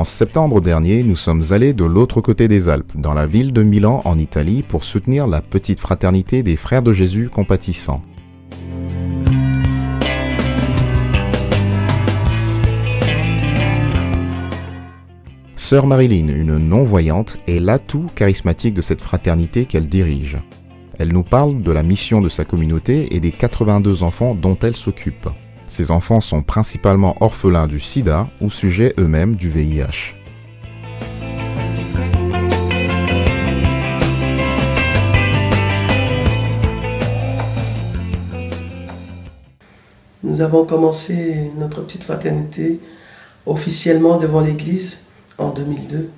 septembre dernier, nous sommes allés de l'autre côté des Alpes, dans la ville de Milan en Italie, pour soutenir la petite fraternité des Frères de Jésus compatissants. Sœur Marilyn, une non-voyante, est l'atout charismatique de cette fraternité qu'elle dirige. Elle nous parle de la mission de sa communauté et des 82 enfants dont elle s'occupe. Ces enfants sont principalement orphelins du sida ou sujets eux-mêmes du VIH. Nous avons commencé notre petite fraternité officiellement devant l'église en 2002,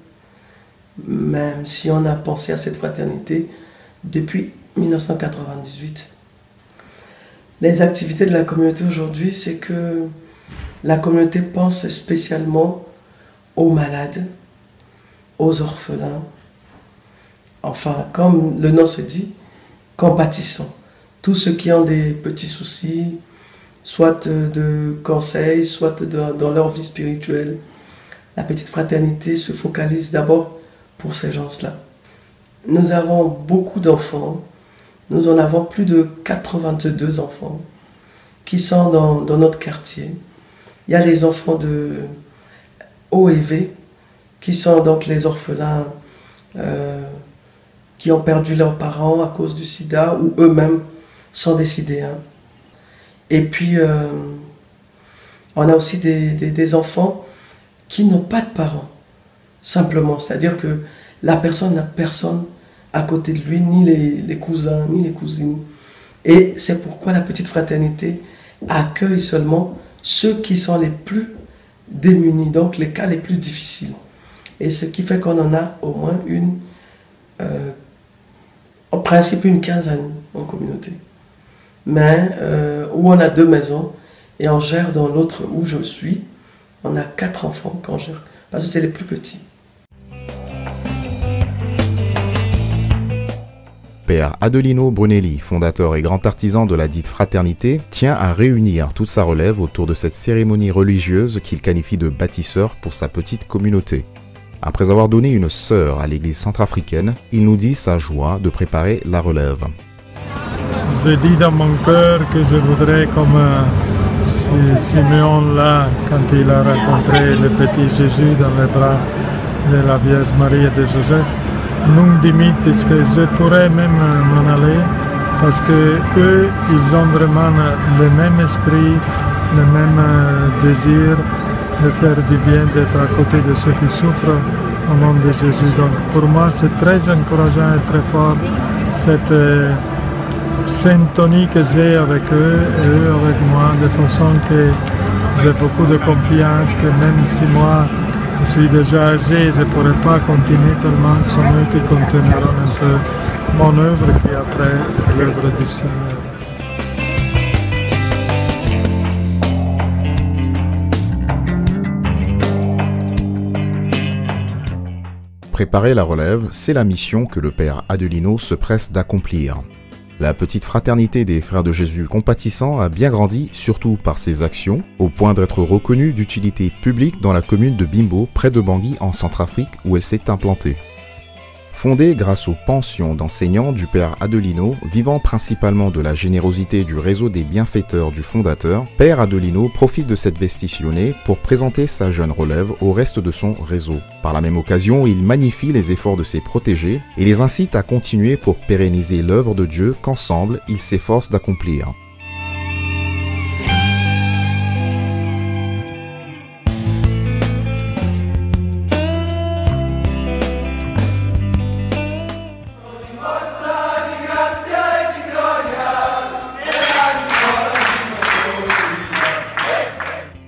même si on a pensé à cette fraternité depuis 1998. Les activités de la communauté aujourd'hui, c'est que la communauté pense spécialement aux malades, aux orphelins, enfin, comme le nom se dit, compatissants. Tous ceux qui ont des petits soucis, soit de conseils, soit dans leur vie spirituelle. La petite fraternité se focalise d'abord pour ces gens-là. Nous avons beaucoup d'enfants. Nous en avons plus de 82 enfants qui sont dans notre quartier. Il y a les enfants de OEV, qui sont donc les orphelins qui ont perdu leurs parents à cause du sida ou eux-mêmes sont décédés. Et puis, on a aussi des enfants qui n'ont pas de parents, simplement. C'est-à-dire que la personne n'a personne à côté de lui, ni les cousins, ni les cousines. Et c'est pourquoi la petite fraternité accueille seulement ceux qui sont les plus démunis, donc les cas les plus difficiles. Et ce qui fait qu'on en a au moins en principe une quinzaine en communauté. Mais où on a 2 maisons et on gère dans l'autre où je suis, on a 4 enfants qu'on gère, parce que c'est les plus petits. Père Adelino Brunelli, fondateur et grand artisan de la dite fraternité, tient à réunir toute sa relève autour de cette cérémonie religieuse qu'il qualifie de bâtisseur pour sa petite communauté. Après avoir donné une sœur à l'église centrafricaine, il nous dit sa joie de préparer la relève. J'ai dit dans mon cœur que je voudrais, comme Simeon là, quand il a rencontré le petit Jésus dans les bras de la Vierge Marie et de Joseph, non limite, est-ce que je pourrais même m'en aller, parce que eux, ils ont vraiment le même esprit, le même désir de faire du bien, d'être à côté de ceux qui souffrent au nom de Jésus. Donc pour moi, c'est très encourageant et très fort cette syntonie que j'ai avec eux et eux avec moi, de façon que j'ai beaucoup de confiance que même si moi je suis déjà âgé, je ne pourrai pas continuer tellement, sont eux qui continueront un peu mon œuvre qui est après l'œuvre du Seigneur. Préparer la relève, c'est la mission que le Père Adelino se presse d'accomplir. La petite fraternité des Frères de Jésus compatissants a bien grandi, surtout par ses actions, au point d'être reconnue d'utilité publique dans la commune de Bimbo, près de Bangui, en Centrafrique, où elle s'est implantée. Fondée grâce aux pensions d'enseignants du Père Adelino, vivant principalement de la générosité du réseau des bienfaiteurs du fondateur, Père Adelino profite de cette vestitionnée pour présenter sa jeune relève au reste de son réseau. Par la même occasion, il magnifie les efforts de ses protégés et les incite à continuer pour pérenniser l'œuvre de Dieu qu'ensemble, ils s'efforcent d'accomplir.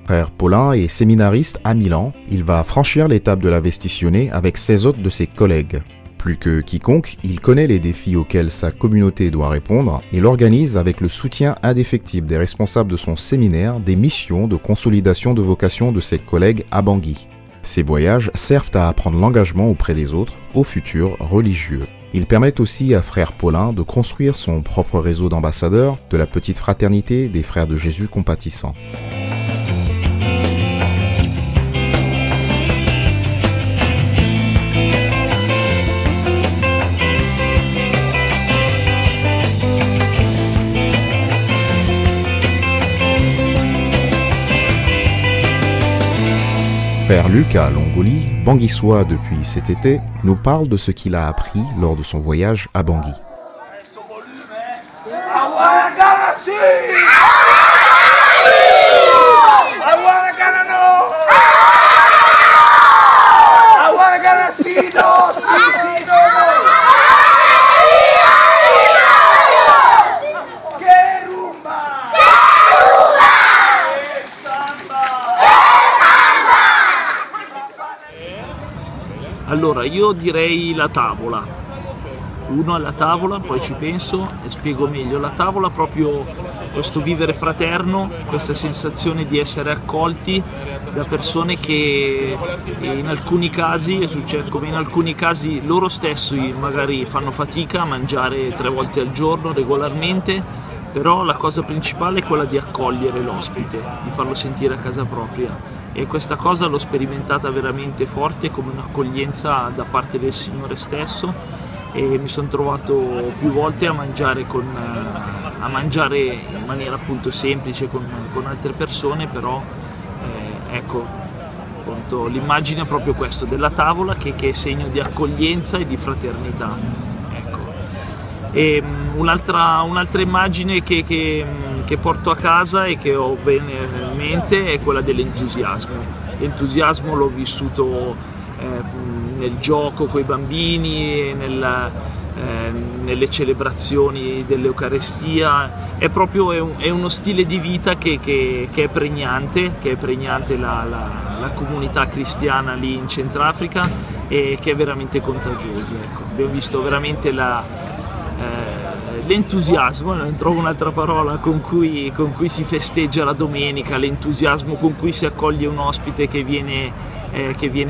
Frère Paulin est séminariste à Milan. Il va franchir l'étape de la vestitionnée avec 16 autres de ses collègues. Plus que quiconque, il connaît les défis auxquels sa communauté doit répondre et l'organise avec le soutien indéfectible des responsables de son séminaire des missions de consolidation de vocation de ses collègues à Bangui. Ces voyages servent à apprendre l'engagement auprès des autres, aux futurs religieux. Ils permettent aussi à Frère Paulin de construire son propre réseau d'ambassadeurs de la petite fraternité des Frères de Jésus compatissants. Frère Lucas Longoli, banguissois depuis cet été, nous parle de ce qu'il a appris lors de son voyage à Bangui. Allora, io direi la tavola. Uno alla tavola, poi ci penso e spiego meglio. La tavola, proprio questo vivere fraterno, questa sensazione di essere accolti da persone che in alcuni casi, succede come in alcuni casi loro stessi magari fanno fatica a mangiare 3 volte al giorno regolarmente, però la cosa principale è quella di accogliere l'ospite, di farlo sentire a casa propria. E questa cosa l'ho sperimentata veramente forte come un'accoglienza da parte del Signore stesso, e mi sono trovato più volte a mangiare in maniera appunto semplice con altre persone, però ecco, l'immagine è proprio questo, della tavola che è segno di accoglienza e di fraternità. Ecco. E un'altra immagine che porto a casa e che ho bene in mente è quella dell'entusiasmo. L'entusiasmo l'ho vissuto nel gioco con i bambini, nelle celebrazioni dell'Eucarestia. È uno stile di vita che è pregnante, la comunità cristiana lì in Centrafrica, e che è veramente contagioso. Ecco. Abbiamo visto veramente l'entusiasmo, non trovo un'altra parola, con cui si festeggia la domenica, l'entusiasmo con cui si accoglie un ospite che viene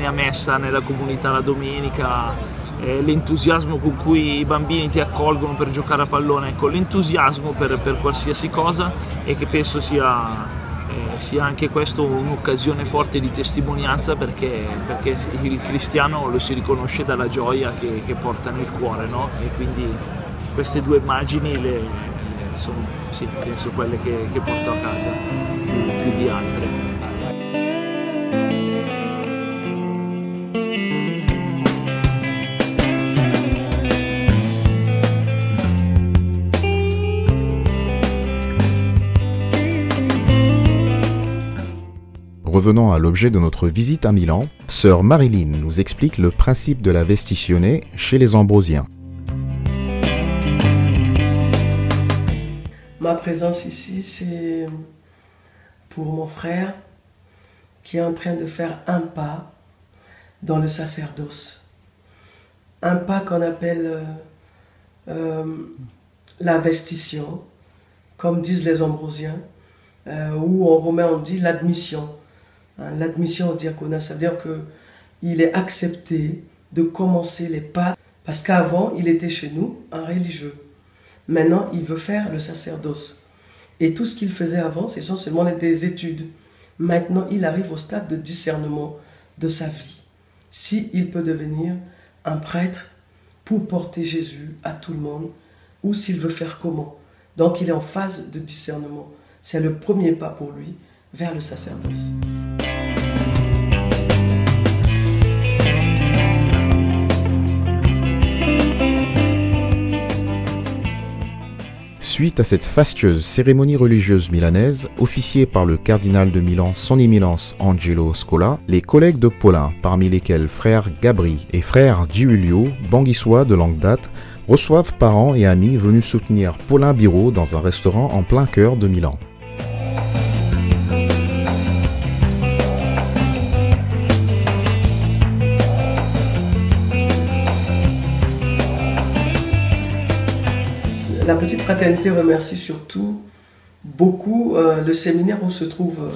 a messa nella comunità la domenica, l'entusiasmo con cui i bambini ti accolgono per giocare a pallone. Ecco, l'entusiasmo per qualsiasi cosa, e che penso sia anche questo un'occasione forte di testimonianza, perché il cristiano lo si riconosce dalla gioia che porta nel cuore, no? E quindi queste 2 immagini sono, sì, penso quelle che porto a casa più di altre. Revenons à l'objet de notre visite à Milan, sœur Marilyn nous explique le principe de la vesticonnée chez les Ambrosiens. Ma présence ici, c'est pour mon frère qui est en train de faire un pas dans le sacerdoce. Un pas qu'on appelle la vestition, comme disent les Ambrosiens, ou en romain on dit l'admission. L'admission au diaconat, c'est-à-dire qu'il est accepté de commencer les pas, parce qu'avant il était chez nous un religieux. Maintenant, il veut faire le sacerdoce. Et tout ce qu'il faisait avant, c'est essentiellement des études. Maintenant, il arrive au stade de discernement de sa vie. S'il peut devenir un prêtre pour porter Jésus à tout le monde, ou s'il veut faire comment. Donc, il est en phase de discernement. C'est le premier pas pour lui vers le sacerdoce. Suite à cette fastueuse cérémonie religieuse milanaise, officiée par le cardinal de Milan, son éminence Angelo Scola, les collègues de Paulin, parmi lesquels frère Gabri et frère Giulio, banguissois de longue date, reçoivent parents et amis venus soutenir Paulin Biro dans un restaurant en plein cœur de Milan. La petite fraternité remercie surtout beaucoup le séminaire où se trouve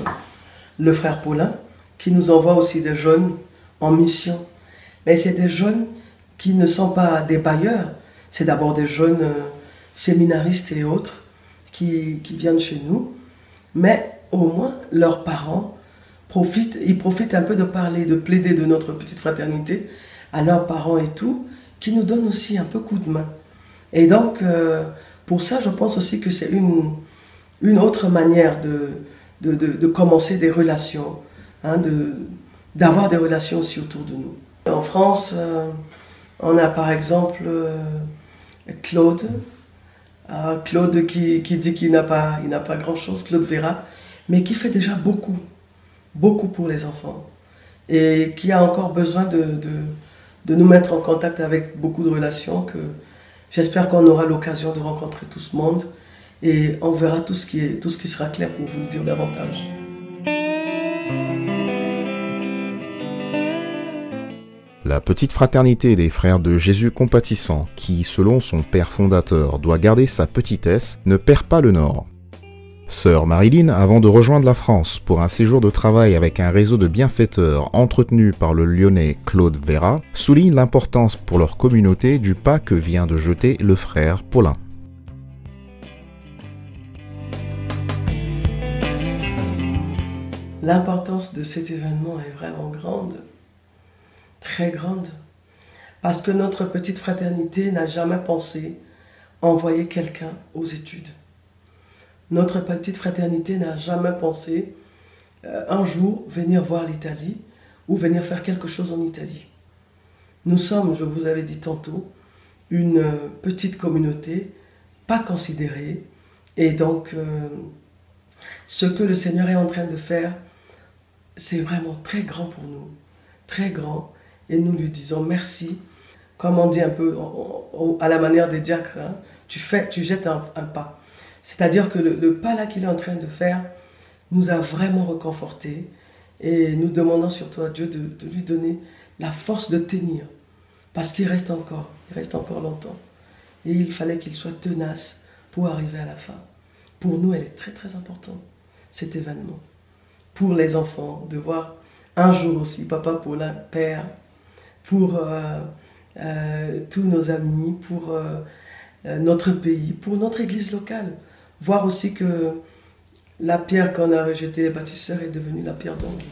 le frère Paulin, qui nous envoie aussi des jeunes en mission. Mais c'est des jeunes qui ne sont pas des bailleurs, c'est d'abord des jeunes séminaristes et autres qui viennent chez nous. Mais au moins, leurs parents ils profitent un peu de parler, de plaider de notre petite fraternité à leurs parents et tout, qui nous donnent aussi un peu coup de main. Et donc, pour ça, je pense aussi que c'est une autre manière de commencer des relations, hein, d'avoir des relations aussi autour de nous. En France, on a par exemple Claude. Claude qui dit qu'il n'a pas grand-chose, Claude Vera, mais qui fait déjà beaucoup pour les enfants. Et qui a encore besoin de nous mettre en contact avec beaucoup de relations que j'espère qu'on aura l'occasion de rencontrer tout ce monde et on verra tout ce qui sera clair pour vous le dire davantage. La petite fraternité des frères de Jésus compatissant, qui, selon son père fondateur, doit garder sa petitesse, ne perd pas le nord. Sœur Marilyn, avant de rejoindre la France pour un séjour de travail avec un réseau de bienfaiteurs entretenu par le Lyonnais Claude Vera, souligne l'importance pour leur communauté du pas que vient de jeter le frère Paulin. L'importance de cet événement est vraiment grande, très grande, parce que notre petite fraternité n'a jamais pensé envoyer quelqu'un aux études. Notre petite fraternité n'a jamais pensé un jour venir voir l'Italie ou venir faire quelque chose en Italie. Nous sommes, je vous avais dit tantôt, une petite communauté, pas considérée, et donc ce que le Seigneur est en train de faire, c'est vraiment très grand pour nous, très grand, et nous lui disons merci, comme on dit un peu à la manière des diacres, hein, tu jettes un pas. C'est-à-dire que le pas là qu'il est en train de faire nous a vraiment reconfortés et nous demandons surtout à Dieu de lui donner la force de tenir parce qu'il reste encore longtemps et il fallait qu'il soit tenace pour arriver à la fin. Pour nous, elle est très très importante, cet événement. Pour les enfants, de voir un jour aussi Papa Paulin, Père, pour tous nos amis, pour notre pays, pour notre église locale. Voir aussi que la pierre qu'on a rejetée, les bâtisseurs, est devenue la pierre d'anguille.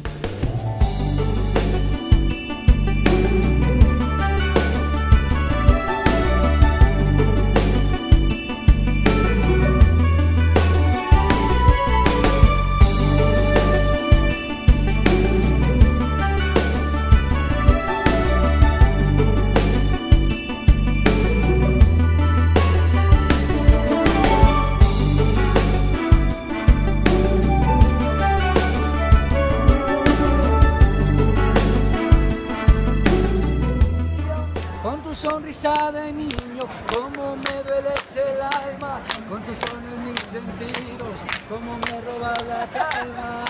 Sonrisa de niño, como me dueles el alma, con tus ojos mis sentidos, como me robas la calma.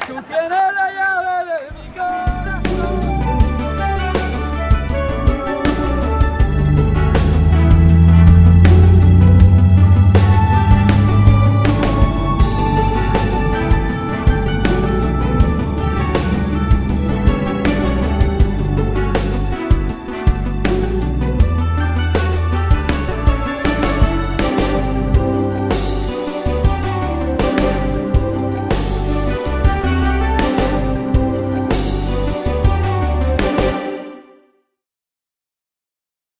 Tú tienes la llave.